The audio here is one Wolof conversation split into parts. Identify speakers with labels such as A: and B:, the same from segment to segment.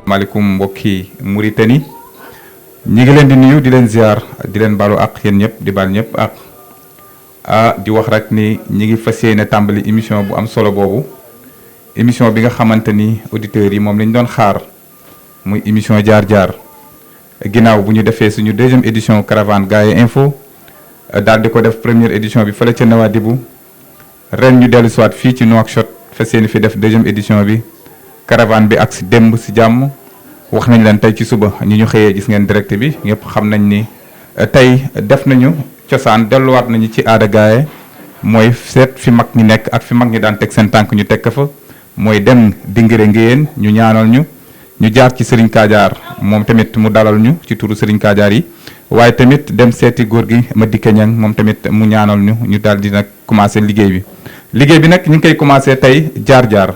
A: maaleykum mbokki Mauritanie ñi ngi leen di nuyu di leen ziar di leen balu ak yéen ñëpp di bal ñëpp ak di wax rek ni ñi ngi fas yéene tàmbali émission bu am solo boobu émission bi nga xamante ni auditeurs yi moom lañ doon xaar muy émission jaar-jaar ginnaaw bu ñu defee suñu deuxième édition caravane Gaye Info daal di ko def première édition bi fële ca Nouadhibou ren ñu dellu siwaat fii ci Nouakchott fas yéene fi def deuxième édition bi caravane bi ak si démb si jàmm wax nañ leen tey ci suba ñu xëyee gis ngeen direct bi ñëpp xam nañ ni tey def nañu cosaan delluwaat nañu ci aada Gaye mooy seet fi mag ñi nekk ak fi mag ñi daan teg seen tànk ñu teg ko fa mooy dem Dingiré Ngéyeen ñu ñaanal ñu jaar ci Serigne Kadiar moom tamit mu dalal ñu ci turu Serigne Kadiar yi waaye tamit dem seeti góor gi Madické Niang moom tamit mu ñaanal ñu daal di nag commencé liggéey bi nag ñu ngi koy commencé tey jaar-jaar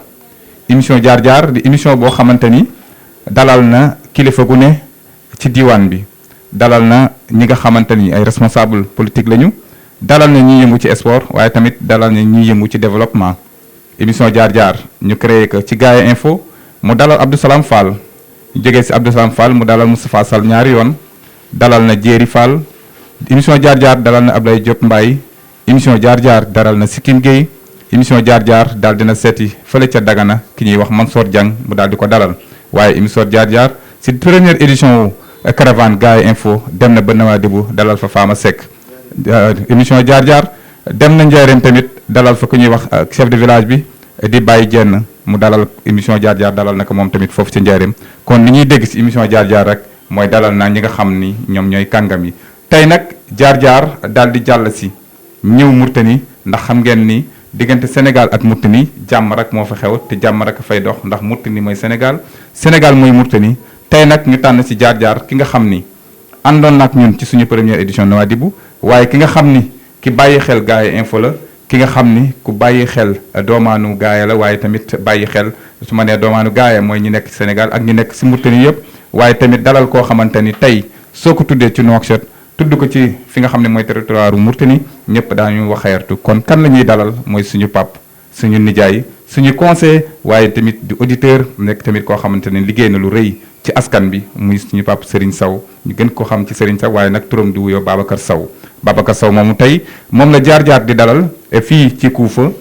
A: émission jaar-jaar di émission boo xamante ni dalal na kilifa gu ne ci diwaan bi dalal na ñi nga xamante ni ay responsable politique lañu dalal na ñuy yëngu ci sport waaye tamit dalal na ñuy yëngu ci développement émission jaar-jaar ñu créé ko ci Gaye Info mu dalal Abdou Salam Fall ñu jógee si Abdou Salam Fall mu dalal Moustapha Sall ñaari yoon dalal na Jéeri Fall émission jaar-jaar dalal na Ablaye Diop Mbaye émission jaar-jaar dalal na Sikim Gueye émission jaar-jaar daal dina seeti fële ca Dagana ki ñuy wax Mansour Diang mu daal di ko dalal waaye émission jaar-jaar si première édition caravane Gaye Info dem na ba Nouadhibou dalal fa Fama Seck émission jaar-jaar dem na Njaaréem tamit dalal fa ku ñuy wax chef de village bi di Baye Jenn mu dalal émission jaar-jaar dalal na ko moom tamit foofu ca Njaaréem kon li ñuy dégg si émission jaar-jaar rek mooy dalal naa ñi nga xam ni ñoom ñooy kàngam yi tey nag jaar-jaar daal di jàll si ñëw Mauritanie ndax xam ngeen ni diggante Sénégal ak Mauritanie jàmm rek moo fa xew te jàmm rek fay dox ndax Mauritanie mooy Sénégal mooy Mauritanie tey nag ñu tànn si jaar-jaar ki nga xam ni àndoon nag ñun ci suñu première édition Nouadhibou waaye ki nga xam ni ki bàyyi xel Gaye Info la ki nga xam ni ku bàyyi xel doomaanu Gaye la waaye tamit bàyyi xel su ma nee doomaanu Gaye mooy ñi nekk ci Sénégal ak ñi nekk si Mauritanie yëpp waaye tamit dalal koo xamante ni tey soo ko tuddee ci Nouakchott tudd ko ci fi nga xam ne mooy territoire Mauritanie ñëpp daañu wax xeertu kon kan la ñuy dalal mooy suñu pap suñu nijaay suñu conseil waaye tamit di auditeur nekk tamit koo xamante ne liggéey na lu rëy ci askan bi muy suñu pap Serigne Sow ñu gën ko xam ci Serigne Sow waaye nag turam di wuyoo Babacar Sow moomu tey moom la jaar-jaar di dalal fii ci Kuufa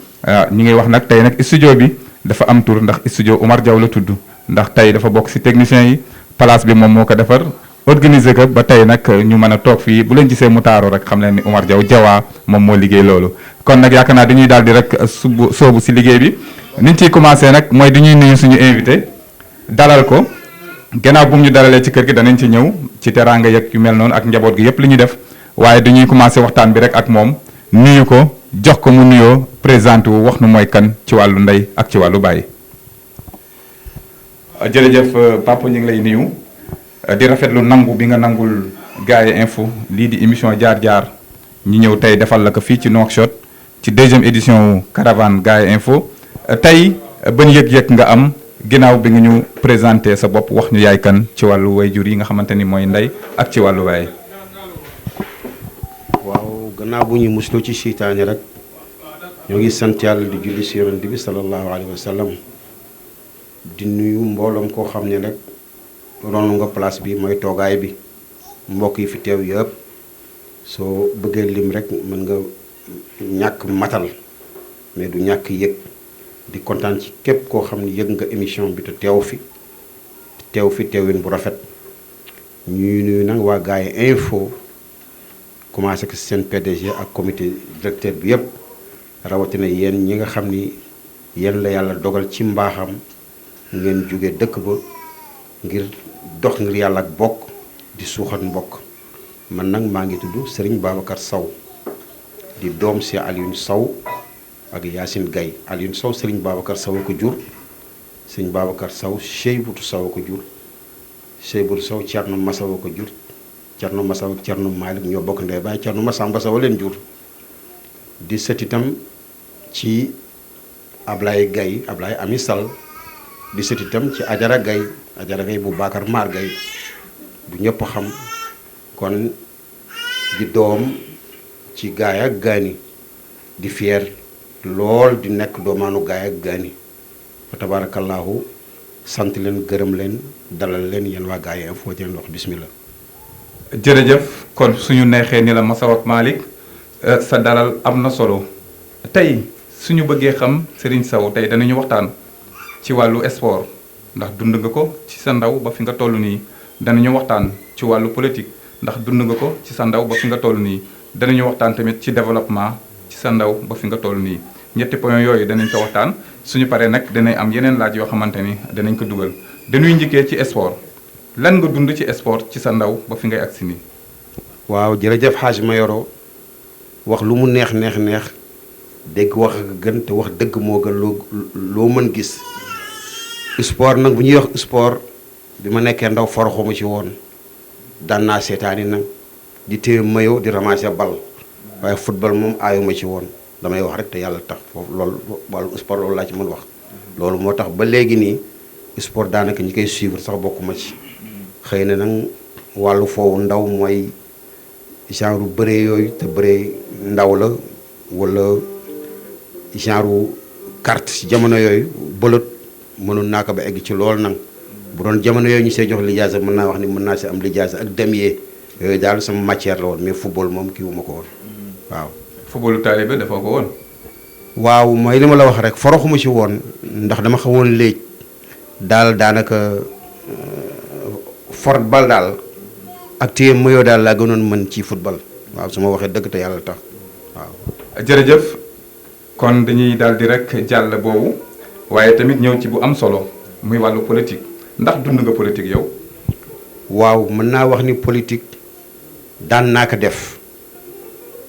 A: ñi ngay wax nag tey nag studio bi dafa am tur ndax studio Omar Diaw la tudd ndax tey dafa bokk si techniciens yi place bi moom moo ko defar organiser ko ba tey nag ñu mën a toog fii bu leen gisee mu taaro rek xam leen ni Omar Diaw Jawaa moom moo liggéey loolu kon nag yaakaar naa dañuy daal di rek soobu si liggéey bi niñ ciy commencé nag mooy dañuy nuyu suñu invité dalal ko gannaaw bu mu ñu dalalee ci kër gi danañ ci ñëw ci teraanga yeeg yu mel noonu ak njaboot gi yëpp li ñu def waaye dañuy commencé waxtaan bi rek ak moom nuyu ko jox ko mu nuyoo présenté wu wax nu mooy kan ci wàllu ndey ak ci wàllu baay. jërëjëf papa ñu ngi lay nuyu di rafetlu nangu bi nga nangul Gaye Info lii di émission jaar-jaar ñi ñëw tey defal la ko fii ci Nouakchott ci deuxième édition caravane Gaye Info tey ban yëg-yëg nga am ginnaaw bi nga ñu présenté sa bopp wax ñu yaay kan ci wàllu wayjur yi nga xamante ni mooy ndey ak ci wàllu baay.
B: waaw gannaaw bu ñu musloo ci seytaane rek ñoo ngi sant yàlla di julli si yonent bi sallallahu alayhi wa sallam di nuyu mbooloom koo xam ne rek ronu nga place bi mooy toogaay bi mbokk yi fi teew yëpp soo bëggee lim rek mën nga ñàkk matal mais du ñàkk yëg di kontaan ci képp koo xam ne yëg nga émission bi te teew fi teewin bu rafet ñuy nuyu nag waa Gaye Info commencé ko seen PDG ak comité directeur bi yëpp rawatina yéen ñi nga xam ni yéen la yàlla dogal ci mbaaxam ngeen jóge dëkk ba ngir dox ngir yàlla ak bokk di suuxat mbokk man nag maa ngi tudd Serigne Babacar Sow di doom si Alioune Sow ak Yacine Gaye Alioune Sow Serigne Babacar Sow ko jur Serigne Babacar Sow Cheyboutou Sow ko jur Cheyboutou Sow Thierno Massaw ko jur Thierno Massaw ak Thierno Malick ñoo bokk ndey baay Thierno Massamba Sow leen jur di sët itam ci Ablaye Gaye Ablaye Ami Sall di sët itam ci Ajara Gaye bu Bakar Maar Gaye bu ñëpp xam kon di doom ci Gaye ak Gani di fier lool di nekk doomaanu Gaye ak Gani fa tabaarakallaahu sant leen gërëm leen dalal leen yéen waa Gaya Info di leen wax bismillah.
A: jërëjëf kon suñu neexee ni la Massaw ak Malick sa dalal am na solo tey suñu bëggee xam Serigne Sow tey danañu waxtaan ci wàllu sport ndax dund nga ko ci sa ndaw ba fi nga toll nii danañu waxtaan ci wàllu politique ndax dund nga ko ci sa ndaw ba fi nga toll nii danañu waxtaan tamit ci développement ci sa ndaw ba fi nga toll nii ñetti point yooyu danañ ko waxtaan suñu paree nag danañ am yeneen laaj yoo xamante ni danañ ko dugal dañuy njëkkee ci sport lan nga dund ci sport ci sa ndaw ba fi ngay agsi nii.
B: waaw jërëjëf Hadj Mayoro wax lu mu neex dégg wax gën te wax dëgg moo gën loo mën gis sport nag bu ñuy wax sport bi ma nekkee ndaw foroxuma ci woon daan naa seetaani nag di téye mayo di ramasser bal waaye football moom aayuma ci woon damay wax rek te yàlla tax foofu loolu wàllu sport loolu laa ci mën wax loolu moo tax ba léegi nii sport daanaka ñi koy suivre sax bokkuma ci xëy na nag wàllu foofu ndaw mooy genre bëree yooyu te bëree ndaw la wala genre carte ci jamono yooyu bëlët mënoon naa ko ba egg ci loolu nag bu doon jamono yooyu ñu see jox lijaasa mën naa wax ni mën naa si am lijaasa ak demier yooyu daal sama matière la woon mais football moom kii wu ma ko woon waaw.
A: footballu taalibe dafa ko woon.
B: waaw mooy li ma la wax rek foroxuma ci woon ndax dama xawoon léegi daal daanaka fort bal daal ak téye maillot daal laa gënoon mën ci football waaw su ma waxee dëgg te yàlla tax waaw.
A: jërëjëf kon dañuy daal di rek jàll boobu waaye tamit ñëw ci bu am solo muy wàllu politique ndax dund nga politique yow.
B: waaw mën naa wax ni politique daan naa ko def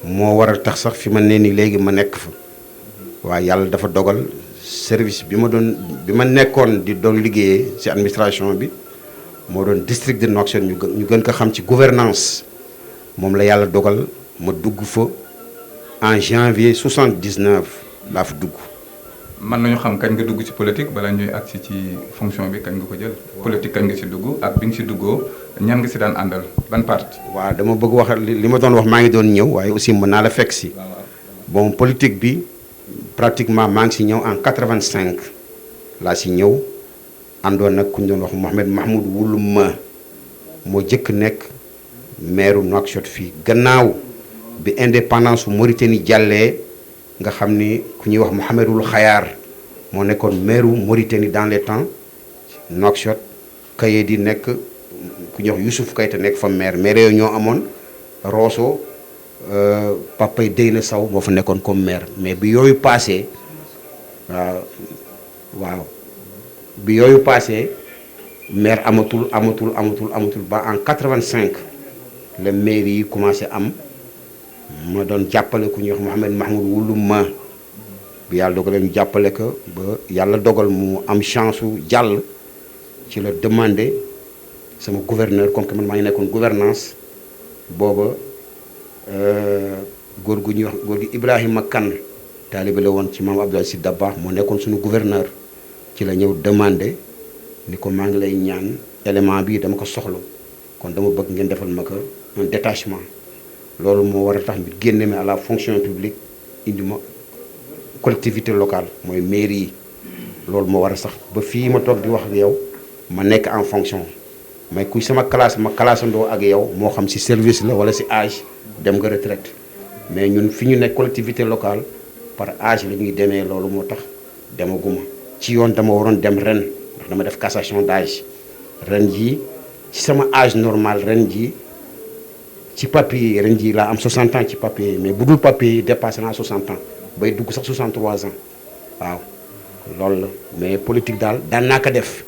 B: moo waral tax sax fi ma nee ni léegi ma nekk fa waaye yàlla dafa dogal service bi ma nekkoon di doon liggéeyee ci administration bi moo doon district de Nouakchott ñu gën ko xam ci gouvernance moom la yàlla dogal ma dugg fa en janvier 79 laa fa dugg.
A: mën nañu xam kañ nga dugg ci politique bala ñuy agsi ci fonction bi kañ nga ko jël. politique kañ nga ci dugg ak bi nga ci duggoo ñan nga ci daan àndal ban parti.
B: waaw dama bëgg wax li ma doon wax maa ngi doon ñëw waaye aussi mën naa la fekk si. bon politique bi pratiquement maa ngi si ñëw en 85 laa si ñëw àndoon nag ku ñu doon wax Mohamed Mahmoud Woulouma moo jëkk nekk maire Nouakchott fii gannaaw bi indépendance Mauritanie jàllee nga xam ni ku ñuy wax Mohamedul Xayaar moo nekkoon maire Mauritanie dans les temps Nouakchott Kaye di nekk ku ñuy wax Youssouf Kayta nekk fa maire yooyu ñoo amoon Rosso Papay Deyna Sow moo fa nekkoon comme maire mais bi yooyu passé waaw bi yooyu passé maire amatul ba en 85 la maire yi commencé am ma doon jàppale ku ñuy wax Mohamed Mahmoud Woulouma bi yàlla dogal ñu jàppale ko ba yàlla dogal mu am chance su jàll ci la demandé sama gouverneur comme que man maa ngi nekkoon gouvernance booba góor gi Ibrahima Kane taalibe la woon ci maam Abdoulaye Sy Dabakh moo nekkoon suñu gouverneur ci la ñëw demandé ni ko maa ngi lay ñaan élément bi dama ko soxla kon dama bëgg ngeen defal ma ko un détachement loolu moo war a tax mi génne ma à la fonction publique indi ma collectivité locale mooy mairie yi loolu moo war a sax ba fii ma toog di wax ak yow ma nekk en fonction mais kuy sama classe ma classandoo ak yow moo xam ci service la wala ci âge dem nga retraite mais ñun fi ñu nekk collectivité locale par âge la ñuy demee loolu moo tax demaguma ci yoon dama waroon dem ren ndax dama def cassation d'âge ren jii ci sama âge normal ren jii ci papier ren jii laa am 60 ans ci papier mais bu dul papier yi dépassé naa 60 ans bay dugg sax 63 ans waaw loolu la mais politique daal daan naa ko def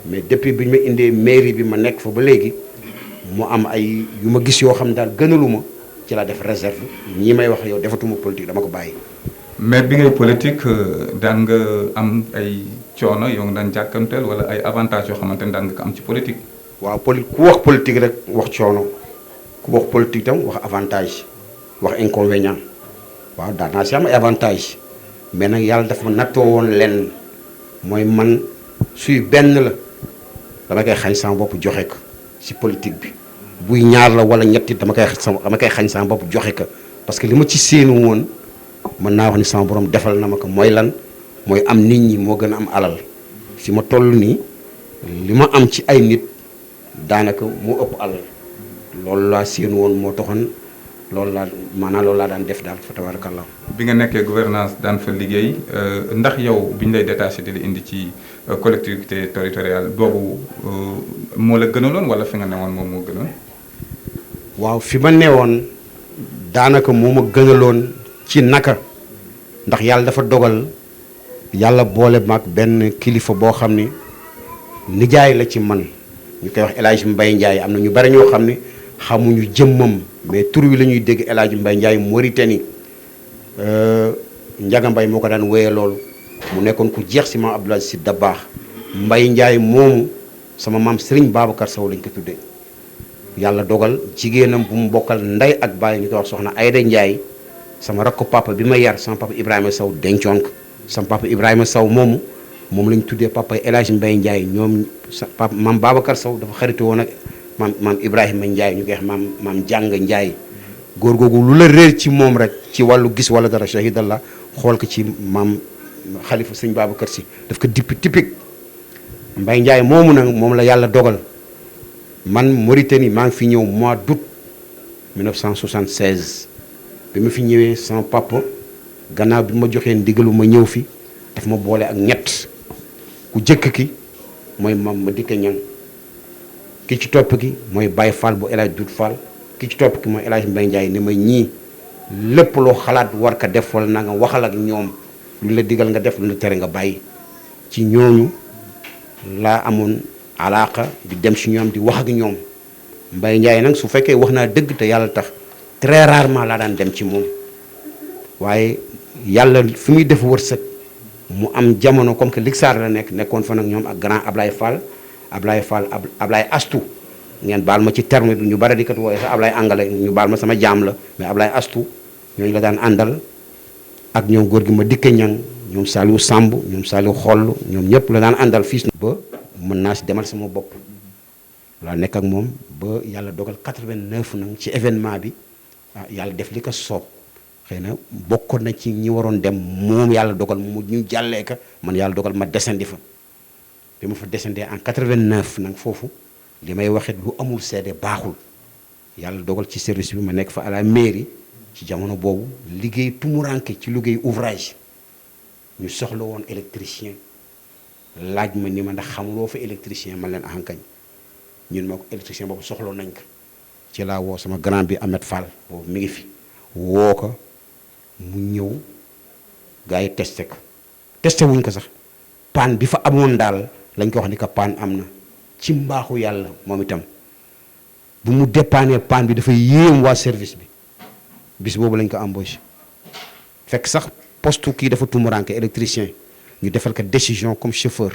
B: mais depuis bi ñu ma indee mairie bi ma nekk fa ba léegi mu am ay yu ma gis yoo xam ne daal gënaluma ci laa def réserve ñii may wax yow defatuma politique dama ko bàyyi.
A: mais bi ngay politique daan nga am ay coono yoo nga daan jàkkanteel wala ay avantages yoo xamante ne daan nga ko am ci politique.
B: waaw ku wax politique rek wax coono ku wax politique tam wax avantage wax inconvénient waaw daan naa si am ay avantage mais nag yàlla dafa ma nattoo woon lenn mooy man suy benn la dama koy xañ sama bopp joxe ko si politique bi buy ñaar la wala ñetti dama koy xañ sama bopp joxe ko parce que li ma ci séenu woon mën naa wax ni sama borom defal na ma ko mooy lan mooy am nit ñi moo gën a am alal fi ma toll nii li ma am ci ay nit daanaka moo ëpp alal loolu laa séen woon moo taxoon loolu laa daan def daal fa tabarakallah.
A: bi nga nekkee gouvernance daan fa liggéey ndax yow bi ñu lay détaché di la indi ci collectivité territoriale boobu moo la gënaloon wala fi nga newoon moom moo gënoon.
B: waaw fi ma newoon daanaka moo ma gënaloon ci naka ndax yàlla dafa dogal yàlla boole mag benn kilifa boo xam ni nijaay la ci man ñu koy wax El Hadj Mbaye Ndiaye am na ñu bari ñoo xam ne xamuñu jëmmam mais tur wi la ñuy dégg El Hadj Mbaye Ndiaye Mauritanie Njaga Mbay moo ko daan wéye loolu mu nekkoon ku jeex si maam Abdoulaye Sy Dabakh Mbaye Ndiaye moomu sama maam Serigne Babacar Sow lañ ko tuddee yàlla dogal jigéenam bu mu bokkal ndey ak baay ñu koy wax soxna Ayda Ndiaye sama rakk papa bi ma yar sama papa Ibrahima Sow dencoon ko sama papa Ibrahima Sow moomu moom lañ tuddee papa El Hadj Mbaye Ndiaye ñoom sa papa maam Babacar Sow dafa xaritu woon ak maam Ibrahima Ndiaye ñu koy wax maam Jàng Ndiaye góor googu lu la réer ci moom rek ci wàllu gis wala dara shahidallah xool ko ci maam xalifa sëñ Babacar Sy daf ko typique Mbaye Ndiaye moomu nag moom la yàlla dogal man Mauritanie maa ngi fi ñëw mois d'août 1976 bi ma fi ñëwee sama papa gannaaw bi ma joxee ndigalu ma ñëw fi daf ma boole ak ñett ku jëkk ki mooy mam ma dikke ñang ki ci topp ki mooy Baye Fall bu El Hadj Doudou Fall ki ci topp ki mooy El Hadj Mbaye Ndiaye ne ma ñii lépp loo xalaat war ko def wala na nga waxal ak ñoom lu la digal nga def lu la tere nga bàyyi ci ñooñu laa amoon alaaka di dem ci ñoom di wax ak ñoom Mbaye Ndiaye nag su fekkee wax naa dëgg te yàlla tax très rarement laa daan dem ci moom waaye yàlla fi muy def wërsëg mu am jamono comme que Lixaar la nekkoon fa nag ñoom ak grand Ablaye Fall Ablaye Astou ngeen baal ma ci terme bi ñu bari di kat wooye sax Ablaye Angale ñu baal ma sama jaam la mais Ablaye Astou ñooñu la daan àndal ak ñoom góor gi ma dikke ñang ñoom Saliou Samb ñoom Saliou Xoll ñoom ñëpp la daan àndal fii ba mën naa si demal sama bopp laa nekk ak moom ba yàlla dogal 89 nag ci événement bi yàlla def li ko soob xëy na bokkoon na ci ñi waroon dem moom yàlla dogal mu ñu jàllee ka man yàlla dogal ma descendi fa bi ma fa descendee en 89 nag foofu li may waxit lu amul seede baaxul yàlla dogal ci service bi ma nekk fa à la mairie ci jamono boobu liggéey tumuranke ci liggéey ouvrage ñu soxla woon électricien laaj ma ni ma ndax xamuloo fa électricien man leen ahankañ ñun ma ko électricien boobu soxloo nañ ko ci laa woo sama grand bi Ahmed Fall boobu mi ngi fi woo ko mu ñëw gars yi testé ko testé wuñ ko sax panne bi fa amoon daal lañ ko wax ni ko panne am na ci mbaaxu yàlla moom itam bu mu dépanner panne bi dafa yéem waa service bi bis boobu lañ ko embauché fekk sax poste kii dafa tumuranke électricien ñu defal ko décision comme chauffeur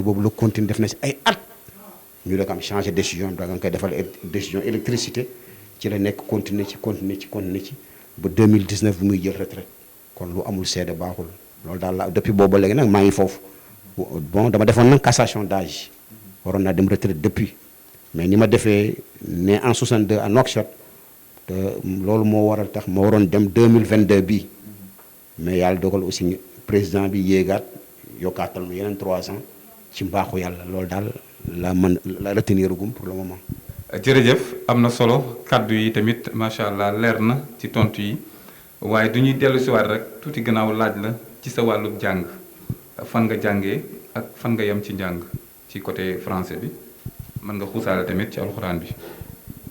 B: boobu la continue def na si ay at ñu la ko am changé décision da nga koy defal décision électricité ci la nekk continuer ci ba 2019 bi muy jël retraite kon lu amul seede baaxul loolu daal la depuis boobu ba léegi nag maa ngi foofu bon dama defoon nag cassation d'âge waroon naa dem retraite depuis mais ni ma defee né en 62 à Nouakchott te loolu moo waral tax ma waroon dem 2022 bii mais yàlla dogal aussi président bi yéegaat yokkaatal ma yeneen 3 ans ci mbaaxu yàlla loolu daal la retenir gum pour le moment.
A: jërëjëf am na solo kàddu yi tamit macha allah leer na ci tontu yi waaye du ñuy dellu si waat rek tuuti gannaaw laaj la ci sa wàllu jàng fan nga jàngee ak fan nga yem ci njàng ci côté français bi mën nga xuusaale tamit ci alxuraan bi.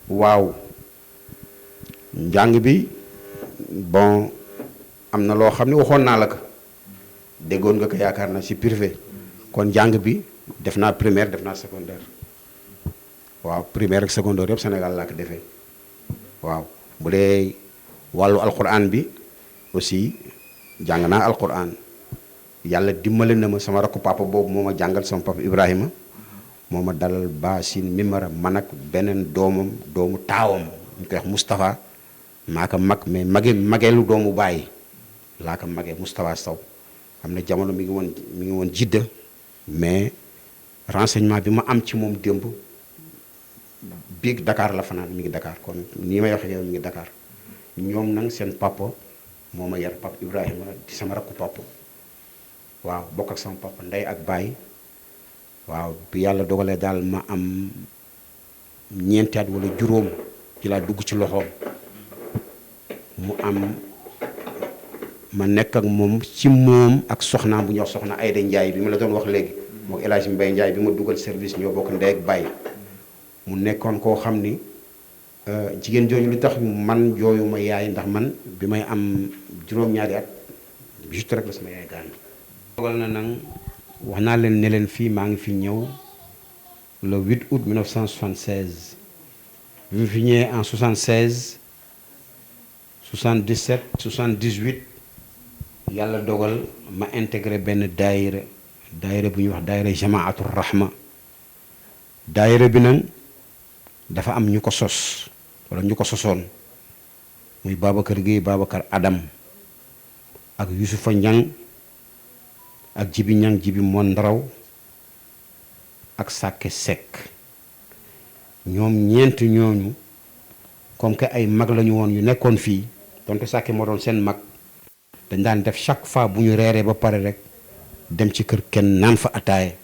B: waaw njàng bi bon am na loo xam ne waxoon naa la ko déggoon nga ko yaakaar na ci privé kon njàng bi def naa primaire def naa secondaire. waaw primaire ak secondaire yëpp Sénégal laa ko defee waaw bu dee wàllu alquran bi aussi jàng naa alquran yàlla dimbale na ma sama rakku papa boobu moo ma jàngal sama papa Ibrahima moo ma dalal baasin mimara man ak beneen doomu taawam ñu koy wax Moustapha maa ko mag mais mageelu doomu bàyyi laa ko magee Moustapha Sow xam ne jamono mi ngi woon jidda mais renseignement bi ma am ci moom démb biig Dakar la fanaan mi ngi Dakar kon nii may waxee yow mi ngi Dakar ñoom nag seen papa moo ma yar papa Ibrahima di sama rakku papa waaw bokk ak sama papa ndey ak baay waaw bi yàlla dogalee daal ma am ñeenti at wala juróom ci laa dugg ci loxoom mu am ma nekk ak moom ci moom ak soxnaam bu ñuy wax soxna Ayda Ndiaye bi ma la doon wax léegi moom El Hadj Mbaye Ndiaye bi ma dugal service ñoo bokk ndey ak baay mu nekkoon koo xam ni jigéen jooju lu tax man jooyu ma yaay ndax man bi may am juróom-ñaari at juste rek la sama yaay gaañu. dogal na nag wax naa leen ne leen fii maa ngi fi ñëw le 8 août 1976 bi mu fi ñëwee en 76 77 78 yàlla dogal ma intégré benn daayira bu ñuy wax daayira Jamaatul Rahma daayira bi nag dafa am ñu ko sos wala ñu ko sosoon muy Babacar Gueye Babacar Adam ak Youssoufa Ñang ak Jibi Ñang Jibi Mon Ndaraw ak Sàkke Seck ñoom ñeent ñooñu comme que ay mag lañu woon yu nekkoon fii donte Sàkke moo doon seen mag dañ daan def chaque fois bu ñu reeree ba pare rek dem ci kër kenn naan fa ataaye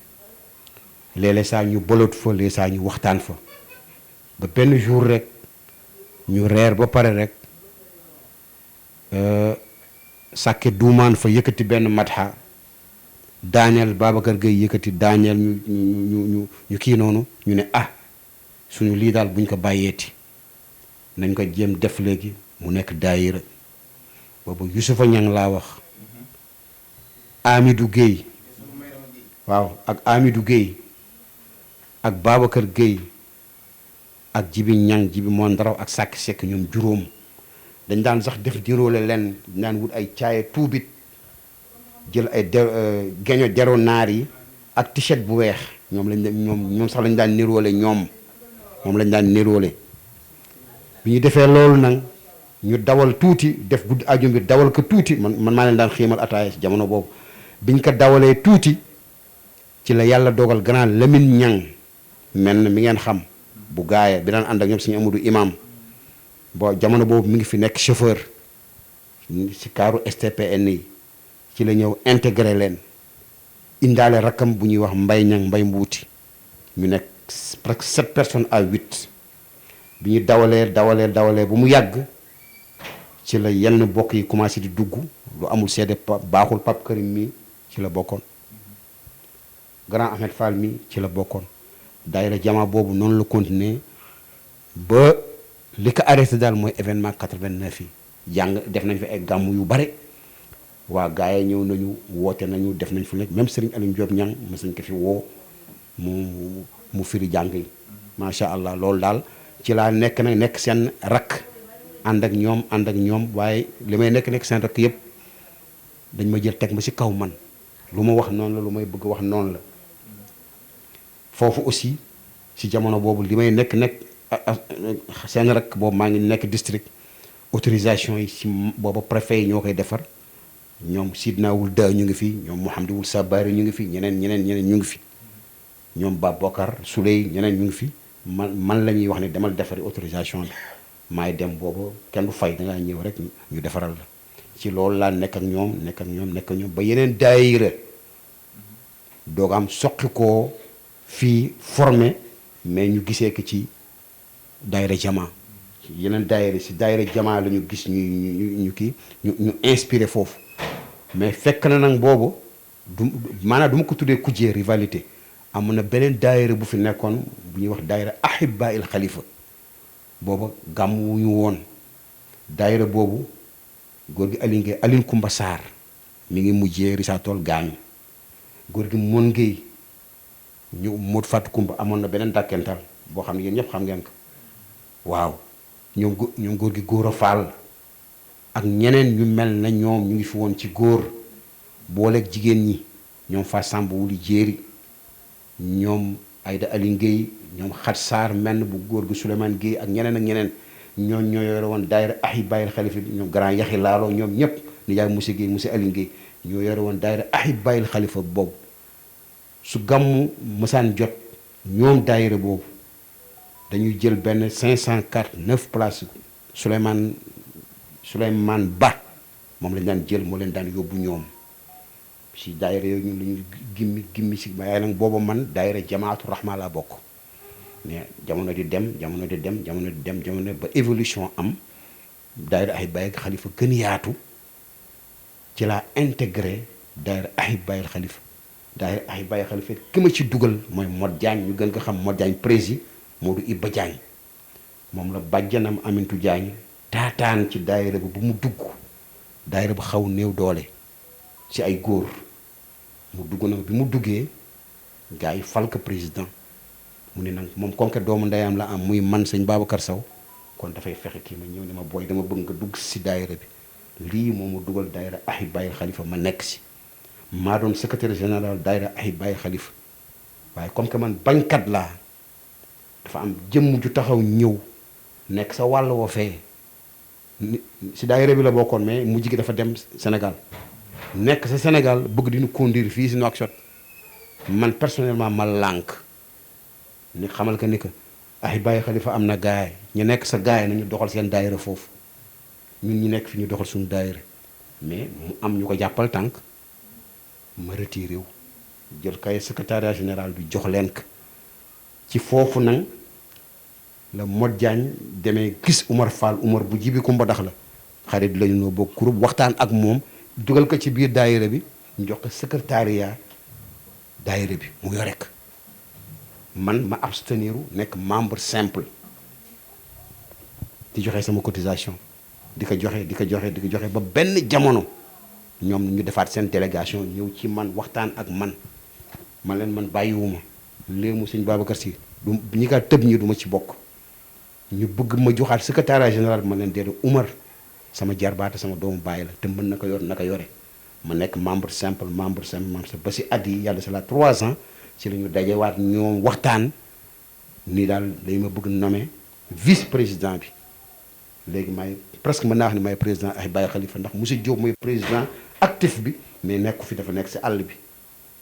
B: léeg-léeg saa ñu bolot fa léeg saa ñu waxtaan fa ba benn jour rek ñu reer ba pare rek Sàkke duumaan fa yëkkati benn matxa daaneel Babacar Gueye yëkkati daaneel ñu kii noonu ñu ne suñu lii daal buñ ko bàyyeeti nañ ko jéem def léegi mu nekk daayira boobu Youssoufa Ñang laa wax Amidou Gueye waaw ak Amidou Gueye ak Babacar Gueye ak Jibi Ñang Jibi Mon Ndaraw ak Sàkke Seck ñoom juróom dañ daan sax def diroole leen daan wut ay caaye tuubit jël ay geño dero naar yi ak t-shirt bu weex ñoom sax lañ daan niroole moom lañ daan niroole bi ñu defee loolu nag ñu dawal tuuti def guddi ajum bi dawal ko tuuti man maa leen daan xiimal ataaya ci jamono boobu biñ ko dawalee tuuti ci la yàlla dogal grand Lamine Ñang mel na mi ngeen xam bu gaaya bi daan ànd ak ñoom suñu Amadou Imam bon jamono boobu mi ngi fi nekk chauffeur ci kaaru STPN yi ci la ñëw intégré leen indaale rakkam bu ñuy wax Mbay Ñang Mbay Mbuuti ñu nekk presque 7 personnes à 8 bi ñu dawalee bu mu yàgg ci la yenn bokk yi commencé di dugg lu amul seede baaxul Pape Karim mi ci la bokkoon grand Ahmed Fall mi ci la bokkoon daayira jamaa boobu noonu la continuer ba li ko arrêté daal mooy événement 89 yi def nañ fi ay gàmmu yu bare waa gars yi ñëw nañu woote nañu def nañ fu nekk même Serigne Aliou Diop Ñang mës nañ ko fi woo mu firi jàng yi macha allah loolu daal ci laa nekk seen rakk ànd ak ñoom waaye li may nekk seen rakk yëpp dañ ma jël teg ma ci kaw man lu ma wax noonu la lu may bëgg wax noonu la foofu aussi ci jamono boobu li may nekk seen rakk boobu maa ngi nekk district autorisation yi ci booba préfet yi ñoo koy defar ñoom Sidna Wul Da ñu ngi fi ñoom Mouhamadou Wul Sabari ñu ngi fi ñeneen ñu ngi fi ñoom Babacar Souley ñeneen ñu ngi fi man la ñuy wax ne demal defari autorisation bi maay dem boobu kenn du fay dangaa ñëw rek ñu defaral la ci loolu laa nekk ak ñoom ba yeneen daayira doog am soqi koo fii formé mais ñu gisee ko ci daayira jamaa yeneen daayira si daayira jamaa la ñu gis ñu inspiré foofu mais fekk na nag boobu maanaam du ma ko tuddee kujjee rivalité amoon na beneen daayira bu fi nekkoon bu ñuy wax daayira Ahibba il Khalifa booba gàmm wu ñu woon daayira boobu góor gi Aline Kumba Sarr mi ngi mujjee risaatool gaañu góor gi Mon Gueye ñu Modou Fatou Kumba amoon na beneen dàkkental boo xam ne yéen ñëpp xam ngeen ko waaw ñoom góor gi Góora Fall ak ñeneen ñu mel na ñoom ñu ngi fi woon ci góor booleeg jigéen ñi ñoom fa Samb wuli jéeri ñoom Aïda Aline Gueye ñoom Xat Sarr menn bu góor gi Souleymane Gueye ak ñeneen ñoo yore woon daayira Ahibba il Khalifa bi ñoom grand Yaxi Laalo ñoom ñëpp ni jaay monsieur Gueye monsieur Aline Gueye ñoo yore woon daayira Ahibba il Khalifa boobu su gàmmu mësaan jot ñoom daayira boobu dañuy jël benn 504 9 places Souleymane Ba moom lañ daan jël moo leen daan yóbbu ñoom si daayira yooyu ñun lu ñu gimmi si waaye nag booba man daayira jamaatu rahma laa bokk mais jamono di dem ba évolution am daayira Ahibahi Khalifa gën yaatu ci laa intégré daayira Ahibahi Khalifa daayira Ahibahi Khalifa ki ma ci dugal mooy Mod Diagne ñu gën ko xam Mod Diagne président Modou Iba Diagne moom la bàjjanam Amintu Diagne taataan ci daayira bi bu mu dugg daayira bu xaw néew doole ci ay góor mu dugg nag bi mu duggee gars yi fal ko président mu ne nag moom konke doomu ndeyam la am muy man sëñ Babacar Sow kon dafay fexe kii ma ñëw ne ma booy dama bëgg nga dugg si daayira bi lii moom mu dugal daayira Ahibahi Khalifa ma nekk si maa doon secrétaire général daayira Ahibahi Khalifa waaye comme que man bañkat laa dafa am jëmm ju taxaw ñëw nekk sa wàll woo fee si daayira bi la bokkoon mais mujj gi dafa dem Sénégal nekk sa Sénégal bëgg di ñu conduire fii si Nouakchott man personnellement ma lànk ni xamal que ni que Ahibahi Khalifa am na gaay ñu nekk sa gaay nañu doxal seen daayira foofu ñun ñu nekk fi ñu doxal suñu daayira mais mu am ñu ko jàppal tànk ma retiré wu jël kay secrétariat général bi jox leen ko ci foofu nag la Mod Diagne demee gis Umar Fall Umar bu jibi kumba dax la xarit lañu noo bokk groupe waxtaan ak moom dugal ko ci biir daayira bi ñu jox ko secrétariat daayira bi mu yore ko man ma abstenir nekk membre simple di joxe sama cotisation di ko joxe ba benn jamono ñoom ñu defaat seen délégation ñëw ci man waxtaan ak man leen man bàyyiwuma léegi mu sëñ Babacar Si du ñi kaa tëb ñi du ma ci bokk ñu bëgg ma joxaat secrétariat général ma leen déedéet Umar sama jarbaate sama doomu bàyyi la te mën na ko yor na ko yore ma nekk membre simple ba si at yi yàlla c'est la 3 ans ci la ñu dajewaat ñoom waxtaan ni daal dañ ma bëgg nommer vice président bi léegi may presque mën naa wax ne may président Ahibahi Khalifa ndax monsieur Diop mooy président actif bi mais nekku fi dafa nekk si àll bi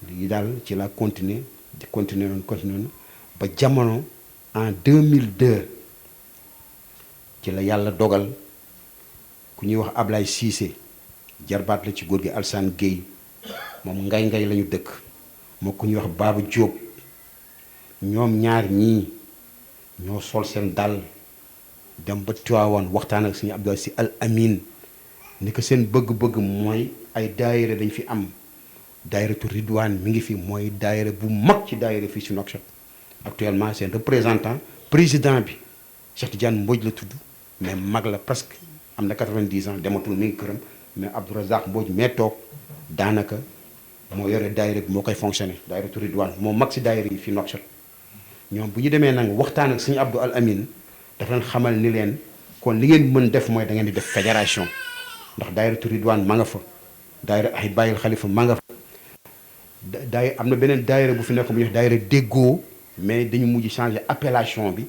B: lii daal ci la continuer noonu ba jamono en 2002 ci la yàlla dogal ku ñuy wax Ablaye Cissé jarbaat la ci góor gi Alsane Gueye moom ngay la ñu dëkk moo ku ñuy wax Baba Diop ñoom ñaar ñii ñoo sol seen dàll dem ba Tiwaawan waxtaan ak suñu Abdou Si Al Amin ni ko seen bëgg-bëgg mooy ay daayira dañ fi am daayiratu Ridwaan mi ngi fi mooy daayira bu mag ci daayira fii si Nouakchott actuellement seen représentant président bi Cheikh Tidiane Mbodj la tudd mais mag la presque am na 90 ans dematul mi ngi këram mais Abdourazaq Mbodj mee toog daanaka moo yore daayira bi moo koy fonctionné daayiratu Ridwaan moo mag si daayira yi fii Nouakchott ñoom bu ñu demee nag waxtaan ak suñu Abdou Al Amin dafa leen xamal ni leen kon li ngeen mën def mooy da ngeen di def fédération ndax daayiratu Ridwaan ma nga fa daayira Ahibahi Khalifa ma nga fa am na beneen daayira bu fi nekk bu ñuy wax daayira déggoo mais dañu mujj changer appellation bi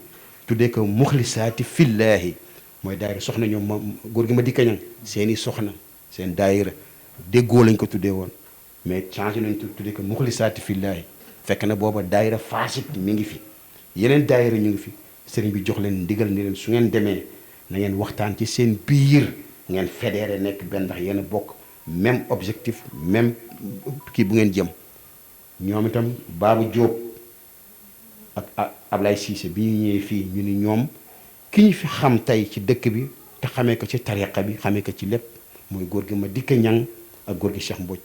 B: tuddee ko muxlisaati fillaahi mooy daayira soxna ñoom ma góor gi ma di kañang seeni soxna seen daayira déggoo lañ ko tuddee woon mais changé nañ tuddee ko muxlisaati fillaahi fekk na booba daayira faasit mi ngi fi yeneen daayira ñu ngi fi sëriñ bi jox leen ndigal ni leen su ngeen demee na ngeen waxtaan ci seen biir ngeen fédéré nekk benn ndax yéen a bokk même objectif même kii bu ngeen jëm ñoom itam Babou Diop ak Ablaye Cissé bi ñu ñëwee fii ñu ni ñoom ki ñu fi xam tey ci dëkk bi te xamee ko ci tariqa bi xamee ko ci lépp mooy góor gi ma dikk ñang ak góor gi Cheikh Mbodj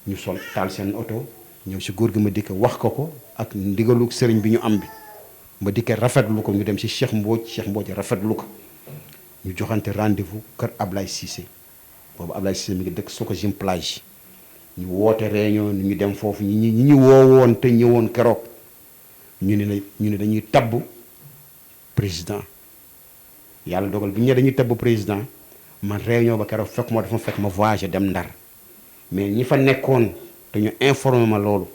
B: ñu sol taal seen oto ñëw si góor gi ma dikk wax ko ak ndigalu sëriñ bi ñu am bi ma dikkee rafetlu ko ñu dem si Cheikh Mbodj rafetlu ko ñu joxante rendez-vous kër Ablaye Cissé boobu Ablaye Cissé mi ngi dëkk Sococim plage ñu woote réunion ñu dem foofu ñi ñu woowoon te ñëwoon keroog ñu ne dañuy tabb président yàlla dogal bi ñu dañuy tabb président man réunion ba keroog fekk ma voyagé dem Ndar mais ñi fa nekkoon te ñu informé ma loolu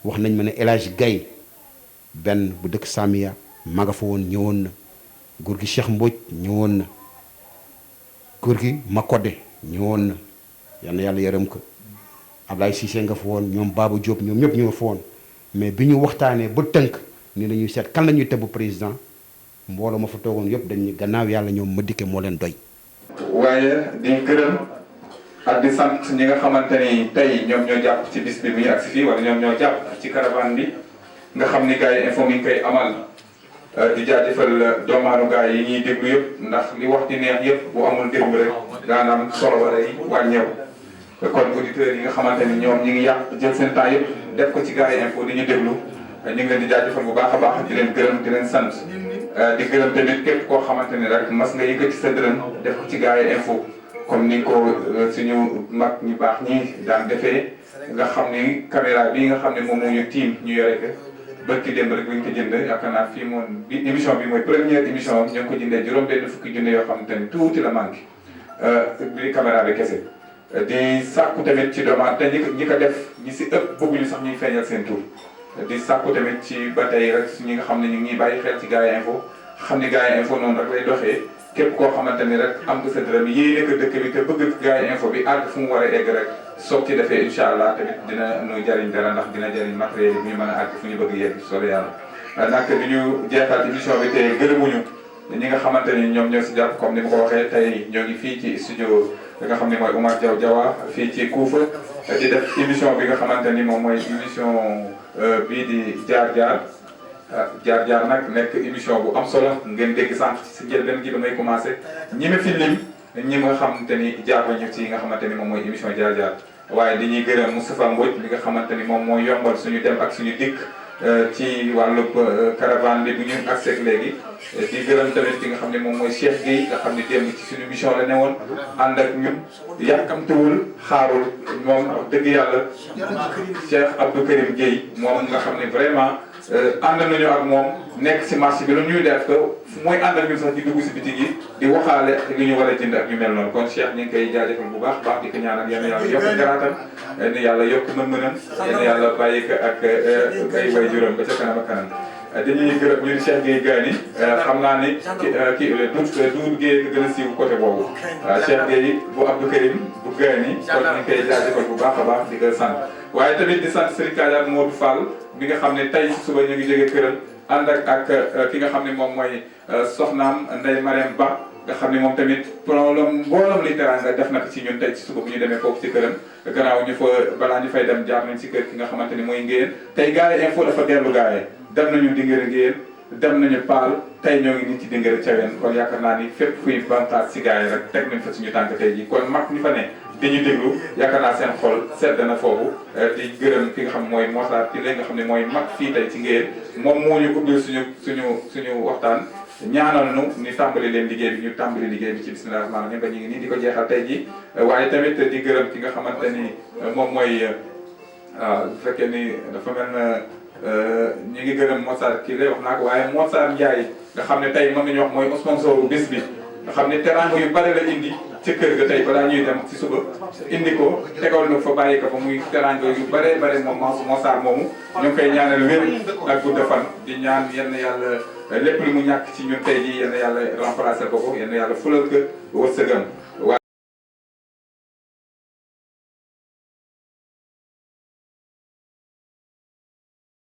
B: wax nañ ma ne El Hadj Gaye benn bu dëkk Samia ma nga fa woon ñëwoon na góor gi Cheikh Mbodj ñëwoon na góor gi Makodde ñëwoon na yal na yàlla yërëm ko Ablaye Cissé nga fa woon ñoom Babou Diop ñoom ñëpp ñu nga fa woon mais bi ñu waxtaanee ba tënk ni dañuy seet kan la ñuy tebb président mbooloo ma fa toogoon yëpp dañuy gannaaw yàlla ñoom ma dikke moo leen doy.
A: waaye di gërëm ak di sant ñi nga xamante ni tey ñoom ñoo jàpp ci bis bi muy agsi fii wala ñoom ñoo jàpp ci caravane bi nga xam ni gars yi info mi ngi koy amal di jaajëfal doomaanu gars yi ñuy déglu yëpp ndax li wax di neex yëpp bu amul déglu rek daanaam solo ba day wàññeeku kon auditeurs yi nga xamante ni ñoom ñi ngi yàq jël seen temps yëpp def ko ci gars yi info di ñu déglu ñu ngi leen di jaajëfal bu baax a baax di leen gërëm di leen sant di gërëm tamit képp koo xamante ni rek mas nga yëkkati sa dërëm def ko ci gars yi info comme ni ko suñu mag ñu baax ñi daan defee nga xam ni caméra bi nga xam ne moom moo ñu tiim ñu yore ko bërki démb rek bi ñu ko jënd yaakaar naa fii moom bi émission bi mooy première émission ñu ngi ko jëndee juróom-benn fukki junne yoo xamante ni tuuti la manqué bi caméra bi kese di sàkku tamit ci demande te ñi ko def ñi si ëpp bëgguñu sax ñuy feeñal seen tur di sàkku tamit ci ba tey rek ñi nga xam ne ñu ngi bàyyi xel ci Gaya Info xam ni Gaya Info noonu rek lay doxee képp koo xamante ni rek am nga sa dërëm yéene ko dëkk bi te bëgg Gaya Info bi àgg fu mu war a egg rek soog ci defee incha allah tamit dina nu jariñ dara ndax dina jariñ matériel yi ñu mën a àgg fu ñu bëgg yegg solo yàlla nag di ñu jeexal émission bi te gërëmuñu ñi nga xamante ni ñoom ñoo si jàpp comme ni ma ko waxee tey ñoo ngi fii ci studio bi nga xam ne mooy Oumar Diaw Diawa fii ci Koufa di def émission bi nga xamante ni moom mooy émission bii di jaar-jaar jaar-jaar nag nekk émission bu am solo ngeen dégg sànq si njëlbeen gi damay commencé ñi ma fi lim ñi nga xamante ni jaar nañu ci nga xamante ni moom mooy émission jaar-jaar waaye dañuy gërëm Moustapha Mbodj mi nga xamante ni moom moo yombal suñu dem ak suñu dikk ci wàllub caravane bi bu ñu accès ak léegi di gërëm tamit ki nga xam ne moom mooy Cheikh Gueye nga xam ne démb ci suñu mission la newoon ànd ak ñun yàkkamtewul xaarul moom wax dëgg yàlla Cheikh Abdou Karim Gueye moom nga xam ne vraiment ànd nañu ak moom nekk si marché bi lu ñuy def ko mooy ànd ak ñun sax di dugg si bitig yi di waxaale li ñu war a jënd ak ñu mel noonu kon Cheikh ñu ngi koy jaajëfal bu baax baax di ko ñaanal yal na yàlla yokk garaatam yal na yàlla yokk mën-mënam yal na yàlla bàyyi ko ak ay way juróom ba ca kanam ak kanam dañuy gërëm ñun Cheikh Gueye Gani xam naa ni kii Doudou Gueye gën a siiw côté boobu waaw Cheikh Gueye bu Abdou Karim bu Gani kon ñu ngi koy jaajëfal bu baax a baax di ko sant waaye tamit di sant Serigne Kadiar Modou Fall bi nga xam ne tey si suba ñu ngi jógee këram ànd ak ki nga xam ne moom mooy soxnaam Ndeye Marème Ba nga xam ne moom tamit problème mbooloom li teranga def na ko ci ñun tey ci suba bu ñu demee foofu ci këram gannaaw ñu fa balaa ñu fay dem jaar nañ si kër ki nga xamante ni mooy Ngéyeen tey Gaya Info dafa dellu Gaya dem nañu Dingara Ngéyeen dem nañu Paal tey ñoo ngi nii ci Dingara Thiawéne kon yaakaar naa ni fépp fuy banqaas si Gaya rek teg nañ fa suñu tànk tey ji kon mag ñi fa ne di ñu déglu yaakaar naa seen xol sedd na foofu di gërëm ki nga xam mooy Moussa ki léegi nga xam ne mooy mag fii tey ci Ngéyeen moom moo ñu ubbil suñu waxtaan ñaanal nu ni tàmbali leen liggéey bi ñu tàmbali liggéey bi ci bismillah rahmaan rahim ba ñu ngi nii di ko jeexal tey ji waaye tamit di gërëm ki nga xamante ni moom mooy bu fekkee ni dafa mel na ñu ngi gërëm Moussa kii lay wax naa ko waaye Moussa Ndiaye nga xam ne tey mën nañu wax mooy sponsor bis bi nga xam ne teraanga yu bare la indi ci kër ga tey balaa ñuy dem ci suba indi ko tegal na fa bàyyi ko fa muy teraanga yu bare bare moom Moussa moomu ñu ngi koy ñaanal wér ak gudd fan di ñaan yenn yàlla lépp lu mu ñàkk ci ñun tey jii yenn yàlla remplacer ko ko yenn yàlla fulal ko wërsëgam